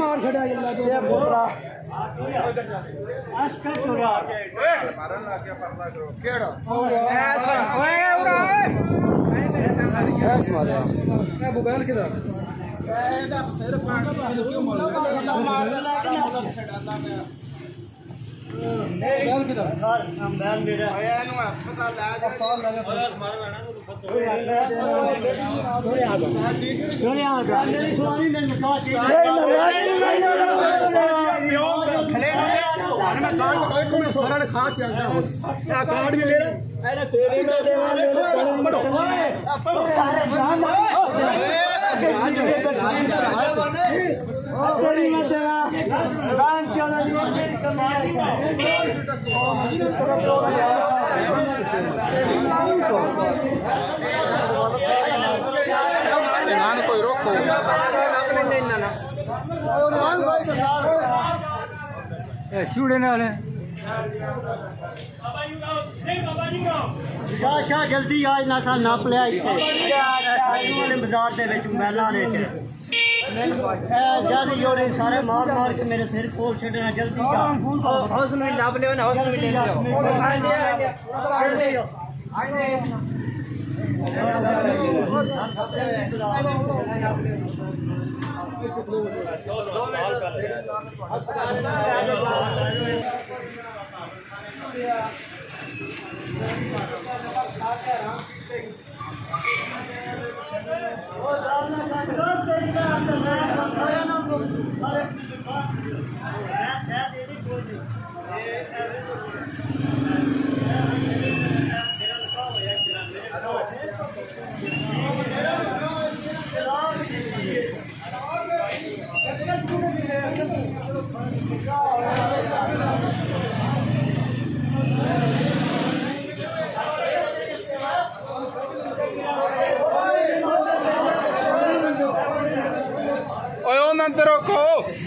मार छड़ा कार्ड भी ले कोई रोको चूड़े नाल शाह जल्दी आज ना था नाप लिया इतने बाजार के मेला ने जल्दी जोड़े सारे मार मार के मेरे सिर खोल छड़ना जल्दी नाप लियो ना अंदर रखो।